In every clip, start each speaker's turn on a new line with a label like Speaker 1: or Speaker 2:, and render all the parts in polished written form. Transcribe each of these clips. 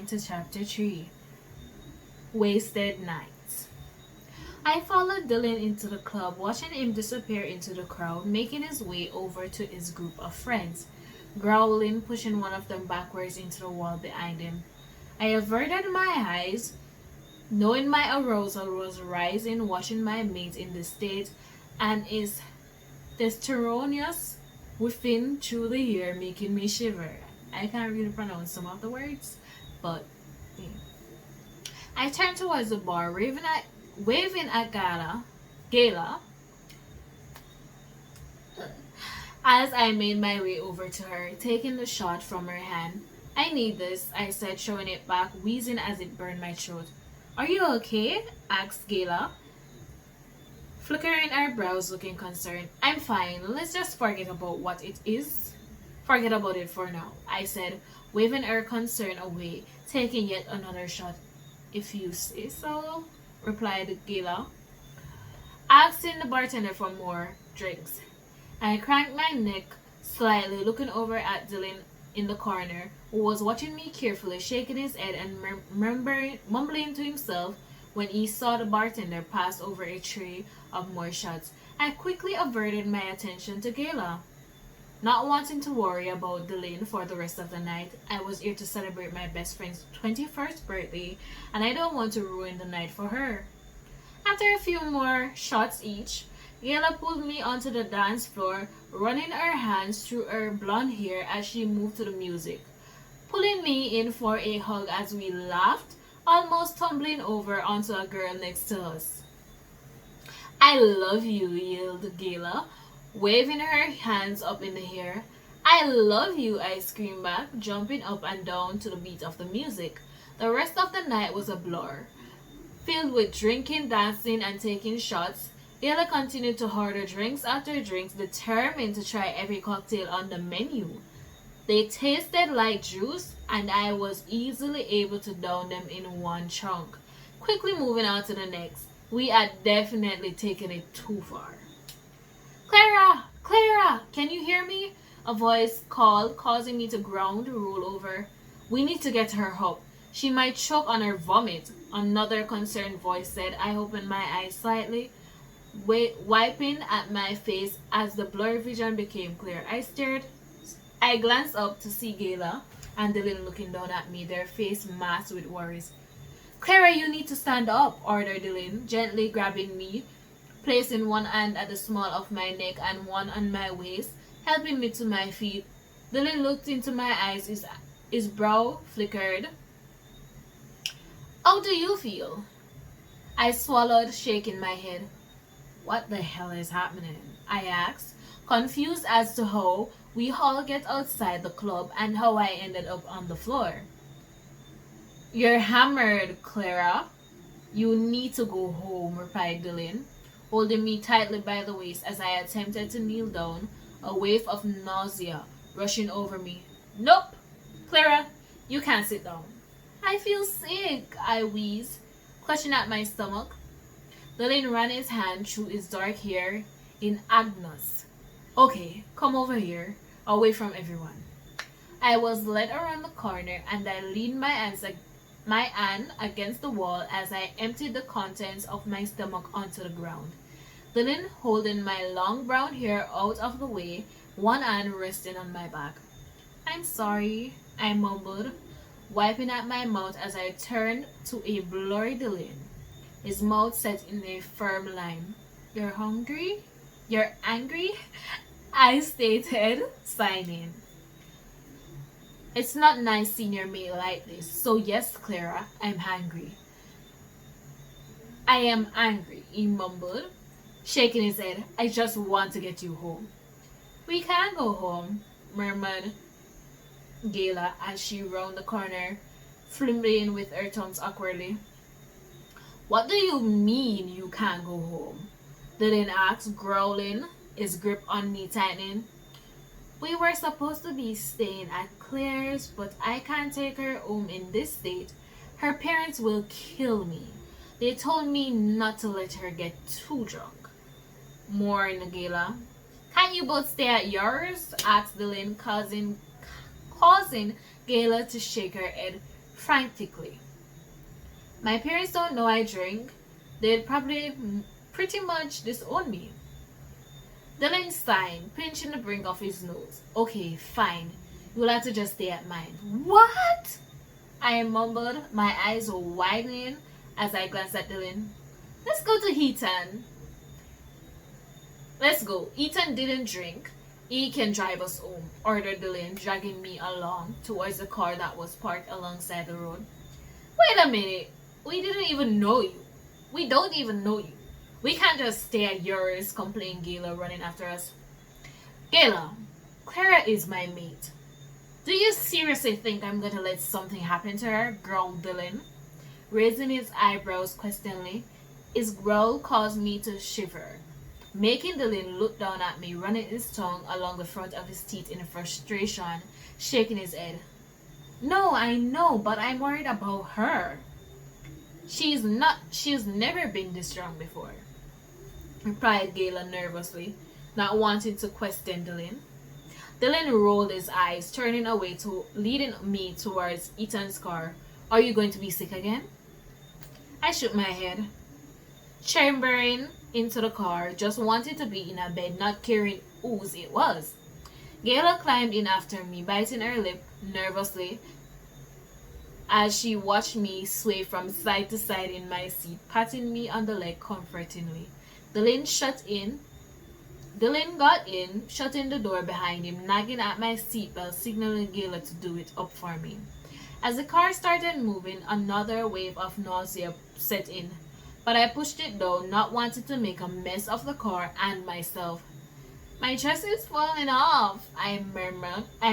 Speaker 1: to Chapter 3, Wasted Nights. I followed Dylan into the club, watching him disappear into the crowd, making his way over to his group of friends, growling, pushing one of them backwards into the wall behind him. I averted my eyes, knowing my arousal was rising, watching my mate in the state and his testosterone within through the air, making me shiver. I can't really pronounce some of the words, but yeah. I turned towards the bar, waving at Gala, as I made my way over to her, taking the shot from her hand. I need this, I said, showing it back, wheezing as it burned my throat. Are you okay? Asked Gala, flickering her brows, looking concerned. I'm fine. Let's just forget about what it is. Forget about it for now, I said, waving her concern away, taking yet another shot. If you say so, replied Gala, asking the bartender for more drinks. I cranked my neck slightly, looking over at Dylan in the corner, who was watching me carefully, shaking his head and mumbling to himself when he saw the bartender pass over a tray of more shots. I quickly averted my attention to Gala. Not wanting to worry about Dylan for the rest of the night, I was here to celebrate my best friend's 21st birthday, and I don't want to ruin the night for her. After a few more shots each, Gala pulled me onto the dance floor, running her hands through her blonde hair as she moved to the music, pulling me in for a hug as we laughed, almost tumbling over onto a girl next to us. I love you, yelled Gala, waving her hands up in the air. I love you, I screamed back, jumping up and down to the beat of the music. The rest of the night was a blur, filled with drinking, dancing, and taking shots. Gala continued to order drinks after drinks, determined to try every cocktail on the menu. They tasted like juice, and I was easily able to down them in one chunk. Quickly moving on to the next. We had definitely taken it too far. Clara! Clara! Can you hear me? A voice called, causing me to ground, roll over. We need to get her up. She might choke on her vomit, another concerned voice said. I opened my eyes slightly, wiping at my face as the blurred vision became clear. I glanced up to see Gala and Dylan looking down at me, their face masked with worries. Clara, you need to stand up, ordered Dylan, gently grabbing me, placing one hand at the small of my neck and one on my waist, helping me to my feet. Dylan looked into my eyes, his brow flickered. How do you feel? I swallowed, shaking my head. What the hell is happening? I asked, confused as to how we all get outside the club and how I ended up on the floor. You're hammered, Clara. You need to go home, replied Dylan, holding me tightly by the waist as I attempted to kneel down, a wave of nausea rushing over me. Nope, Clara, you can't sit down. I feel sick, I wheezed, clutching at my stomach. Dylan ran his hand through his dark hair in agonies. Okay, come over here, away from everyone. I was led around the corner and I leaned my hand against the wall as I emptied the contents of my stomach onto the ground. Dylan holding my long brown hair out of the way, one hand resting on my back. I'm sorry, I mumbled, wiping at my mouth as I turned to a blurry Dylan, his mouth set in a firm line. You're hungry? You're angry? I stated, signing. It's not nice seeing your mate like this, so yes, Clara, I'm hungry. I am angry, he mumbled, shaking his head. I just want to get you home. We can go home, murmured Gala as she rounded the corner, fumbling with her thumbs awkwardly. What do you mean you can't go home? Dylan asked, growling, his grip on me tightening. We were supposed to be staying at Claire's, but I can't take her home in this state. Her parents will kill me. They told me not to let her get too drunk. Mourned Gala. Can't you both stay at yours? Asked Dylan, causing Gala to shake her head frantically. My parents don't know I drink. They'd probably pretty much disown me. Dylan sighed, pinching the brim of his nose. Okay, fine. You'll have to just stay at mine. What? I mumbled, my eyes widening as I glanced at Dylan. Let's go to Heaton. Let's go. Ethan didn't drink. He can drive us home, ordered Dylan, dragging me along towards the car that was parked alongside the road. Wait a minute. We didn't even know you. We don't even know you. We can't just stay at yours, complained Gayla, running after us. Gayla, Clara is my mate. Do you seriously think I'm gonna let something happen to her? Growled Dylan, raising his eyebrows questioningly. His growl caused me to shiver, making Dylan look down at me, running his tongue along the front of his teeth in frustration, shaking his head. No, I know, but I'm worried about her. She's never been this strong before, replied Gayla nervously, not wanting to question Dylan. Dylan rolled his eyes, turning away leading me towards Ethan's car. Are you going to be sick again? I shook my head, chambering into the car, just wanting to be in a bed, not caring whose it was. Gayla climbed in after me, biting her lip nervously as she watched me sway from side to side in my seat, patting me on the leg comfortingly. Dylan got in, shutting the door behind him, nagging at my seatbelt, signaling Gayla to do it up for me. As the car started moving, another wave of nausea set in, but I pushed it down, not wanting to make a mess of the car and myself. My dress is falling off, I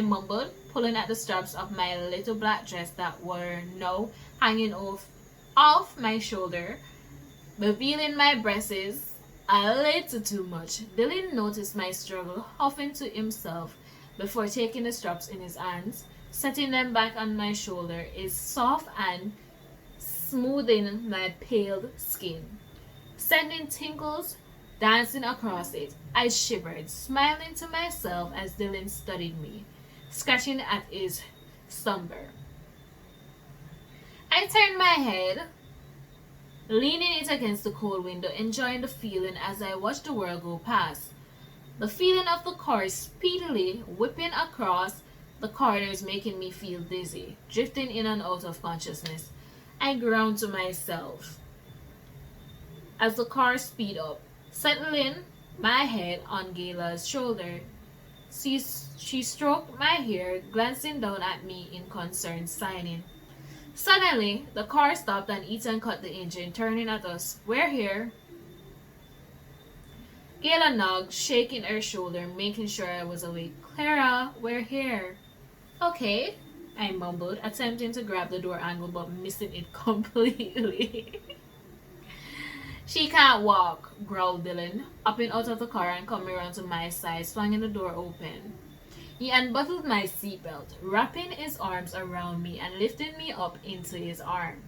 Speaker 1: mumbled, pulling at the straps of my little black dress that were now hanging off my shoulder, revealing my breasts a little too much. Dylan noticed my struggle, huffing to himself before taking the straps in his hands, setting them back on my shoulder, is soft and smoothing my pale skin, sending tingles dancing across it. I shivered, smiling to myself as Dylan studied me, scratching at his slumber. I turned my head, leaning it against the cold window, enjoying the feeling as I watched the world go past. The feeling of the car speedily whipping across the corners, making me feel dizzy, drifting in and out of consciousness. I groaned to myself as the car speed up, settling my head on Gayla's shoulder. She stroked my hair, glancing down at me in concern, sighing. Suddenly, the car stopped and Ethan cut the engine, turning at us. We're here. Gayla nodded, shaking her shoulder, making sure I was awake. Clara, we're here. Okay, I mumbled, attempting to grab the door handle but missing it completely. She can't walk, growled Dylan, hopping out of the car and coming around to my side, swinging the door open. He unbuckled my seatbelt, wrapping his arms around me and lifting me up into his arm,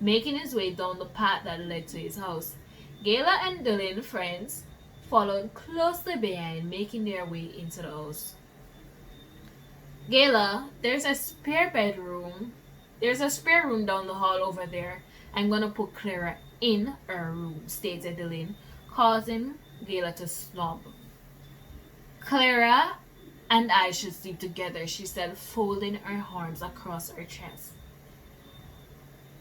Speaker 1: making his way down the path that led to his house. Gayla and Dylan, friends, followed closely behind, making their way into the house. Gayla, there's a spare room down the hall over there. I'm gonna put Clara in her room, stated Dylan, causing Gayla to snub. Clara and I should sleep together, she said, folding her arms across her chest.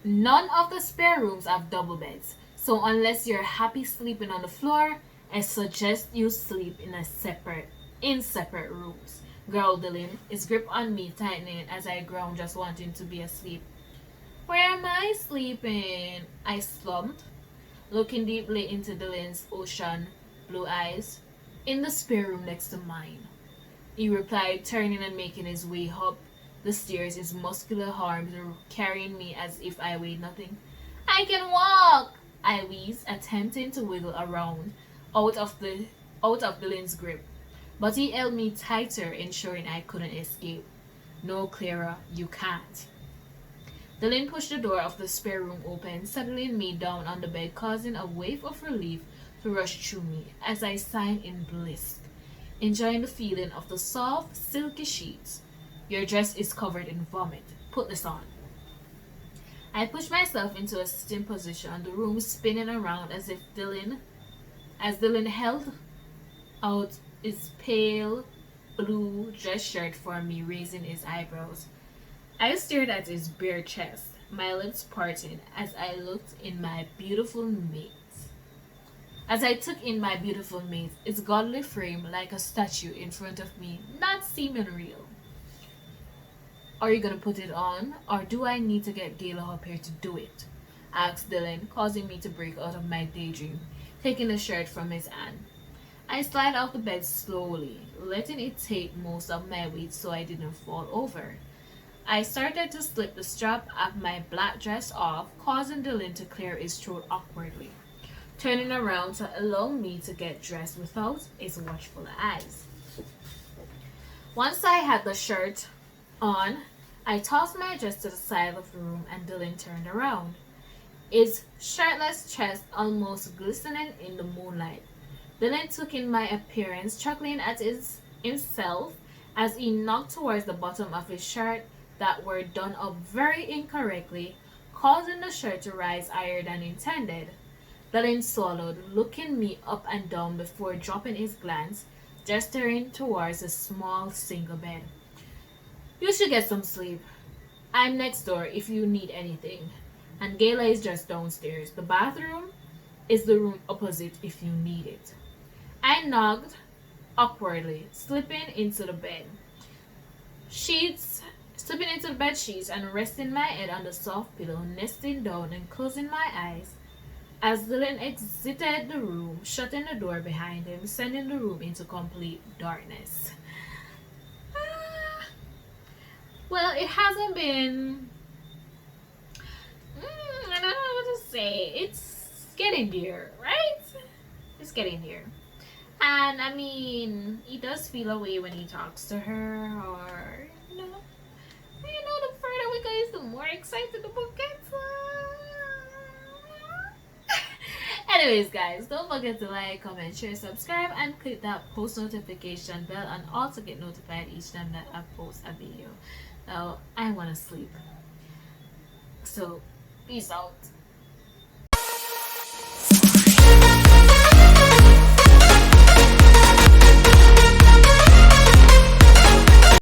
Speaker 1: None of the spare rooms have double beds, so unless you're happy sleeping on the floor, I suggest you sleep in separate rooms, growled Dylan, his grip on me tightening as I groaned, just wanting to be asleep. Where am I sleeping? I slumped, looking deeply into Dylan's ocean blue eyes. In the spare room next to mine, he replied, turning and making his way up the stairs, his muscular arms carrying me as if I weighed nothing. I can walk, I wheezed, attempting to wiggle around out of Dylan's grip, but he held me tighter, ensuring I couldn't escape. No, Clara, you can't. Dylan pushed the door of the spare room open, settling me down on the bed, causing a wave of relief to rush through me as I sighed in bliss, enjoying the feeling of the soft, silky sheets. Your dress is covered in vomit. Put this on. I pushed myself into a sitting position, the room spinning around as Dylan held out his pale blue dress shirt for me, raising his eyebrows. I stared at his bare chest, my lips parted as I looked in my beautiful mate. As I took in my beautiful mate, its godly frame like a statue in front of me, not seeming real. Are you gonna put it on, or do I need to get Gayla up here to do it? Asked Dylan, causing me to break out of my daydream, taking the shirt from his hand. I slid off the bed slowly, letting it take most of my weight so I didn't fall over. I started to slip the strap of my black dress off, causing Dylan to clear his throat awkwardly, turning around to allow me to get dressed without his watchful eyes. Once I had the shirt on, I tossed my dress to the side of the room and Dylan turned around, his shirtless chest almost glistening in the moonlight. Dylan took in my appearance, chuckling at himself as he knocked towards the bottom of his shirt that were done up very incorrectly, causing the shirt to rise higher than intended. Dylan swallowed, looking me up and down before dropping his glance, gesturing towards a small single bed. You should get some sleep. I'm next door if you need anything. And Gayla is just downstairs. The bathroom is the room opposite if you need it. I knocked awkwardly, slipping into the bed sheets and resting my head on the soft pillow, nesting down and closing my eyes as Dylan exited the room, shutting the door behind him, sending the room into complete darkness. Well, it hasn't been. I don't know what to say. It's getting there, right? It's getting there. And I mean, he does feel a way when he talks to her, or the further we go, the more excited the book gets. Anyways, guys, don't forget to like, comment, share, subscribe, and click that post notification bell, and also get notified each time that I post a video. Now, I want to sleep. So, peace out.